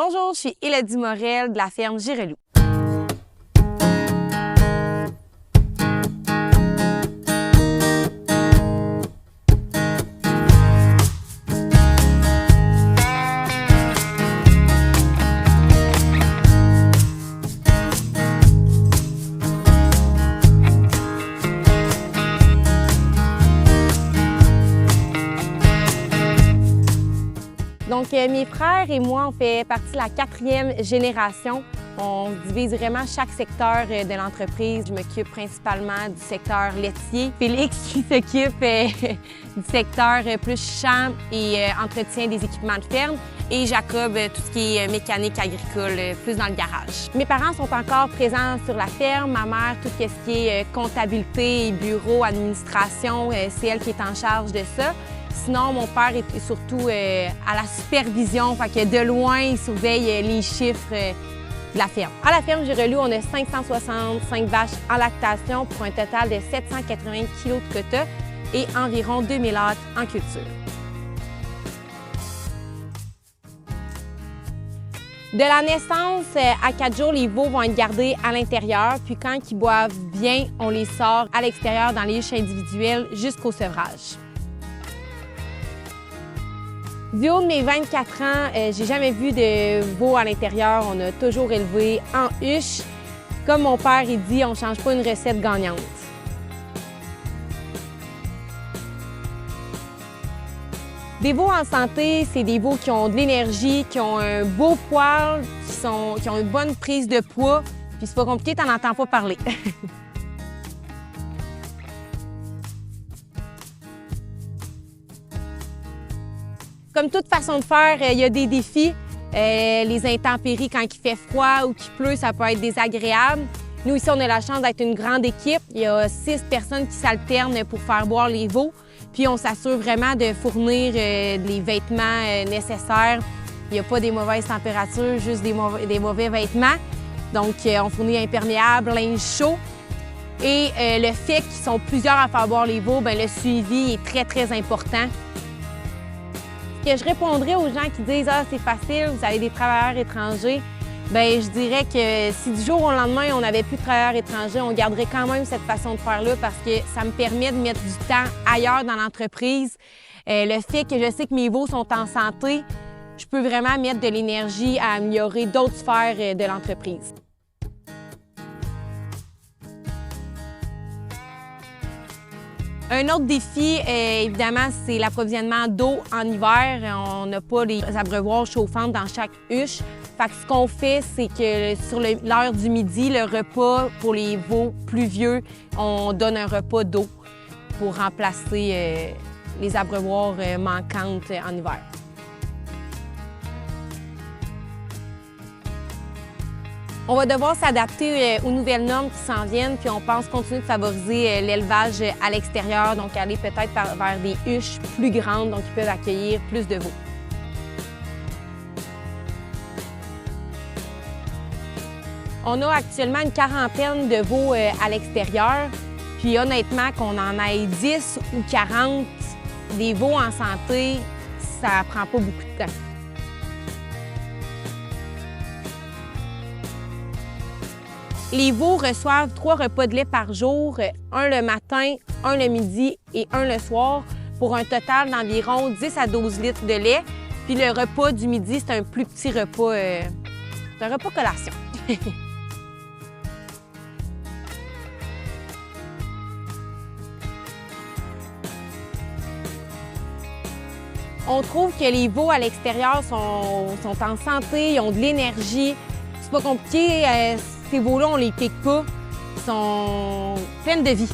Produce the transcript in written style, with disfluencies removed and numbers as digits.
Bonjour, je suis Élodie Morel de la ferme Girelou. Donc, mes frères et moi, on fait partie de la 4e génération. On divise vraiment chaque secteur de l'entreprise. Je m'occupe principalement du secteur laitier. Félix qui s'occupe du secteur plus champ et entretien des équipements de ferme. Et Jacob, tout ce qui est mécanique agricole, plus dans le garage. Mes parents sont encore présents sur la ferme. Ma mère, tout ce qui est comptabilité, bureau, administration, c'est elle qui est en charge de ça. Sinon, mon père est surtout à la supervision, fait que de loin, il surveille les chiffres de la ferme. À la ferme Girelou, on a 565 vaches en lactation pour un total de 780 kg de quota et environ 2000 hâtes en culture. De la naissance à 4 jours, les veaux vont être gardés à l'intérieur, puis quand ils boivent bien, on les sort à l'extérieur dans les huches individuelles jusqu'au sevrage. Du haut de mes 24 ans, j'ai jamais vu de veau à l'intérieur. On a toujours élevé en huche. Comme mon père il dit, on ne change pas une recette gagnante. Des veaux en santé, c'est des veaux qui ont de l'énergie, qui ont un beau poil, qui ont une bonne prise de poids. Puis c'est pas compliqué, t'en entends pas parler. Comme toute façon de faire, il y a des défis. Les intempéries, quand il fait froid ou qu'il pleut, ça peut être désagréable. Nous, ici, on a la chance d'être une grande équipe. Il y a 6 personnes qui s'alternent pour faire boire les veaux. Puis on s'assure vraiment de fournir les vêtements nécessaires. Il n'y a pas des mauvaises températures, juste des mauvais vêtements. Donc, on fournit imperméable, linge chaud. Et le fait qu'ils sont plusieurs à faire boire les veaux, bien, le suivi est très, très important. Que je répondrais aux gens qui disent « Ah, c'est facile, vous avez des travailleurs étrangers », bien, je dirais que si du jour au lendemain, on n'avait plus de travailleurs étrangers, on garderait quand même cette façon de faire-là parce que ça me permet de mettre du temps ailleurs dans l'entreprise. Le fait que je sais que mes veaux sont en santé, je peux vraiment mettre de l'énergie à améliorer d'autres sphères de l'entreprise. Un autre défi, évidemment, c'est l'approvisionnement d'eau en hiver. On n'a pas les abreuvoirs chauffantes dans chaque huche. Fait que ce qu'on fait, c'est que sur l'heure du midi, le repas pour les veaux plus vieux, on donne un repas d'eau pour remplacer les abreuvoirs manquantes en hiver. On va devoir s'adapter aux nouvelles normes qui s'en viennent, puis on pense continuer de favoriser l'élevage à l'extérieur, donc aller peut-être vers des huches plus grandes, donc qui peuvent accueillir plus de veaux. On a actuellement une quarantaine de veaux à l'extérieur, puis honnêtement, qu'on en ait 10 ou 40, des veaux en santé, ça prend pas beaucoup de temps. Les veaux reçoivent 3 repas de lait par jour, un le matin, un le midi et un le soir, pour un total d'environ 10 à 12 litres de lait. Puis le repas du midi, c'est un plus petit repas, c'est un repas collation. On trouve que les veaux à l'extérieur sont en santé, ils ont de l'énergie. C'est pas compliqué. Ces veaux-là, on les pique pas. Ils sont pleins de vie.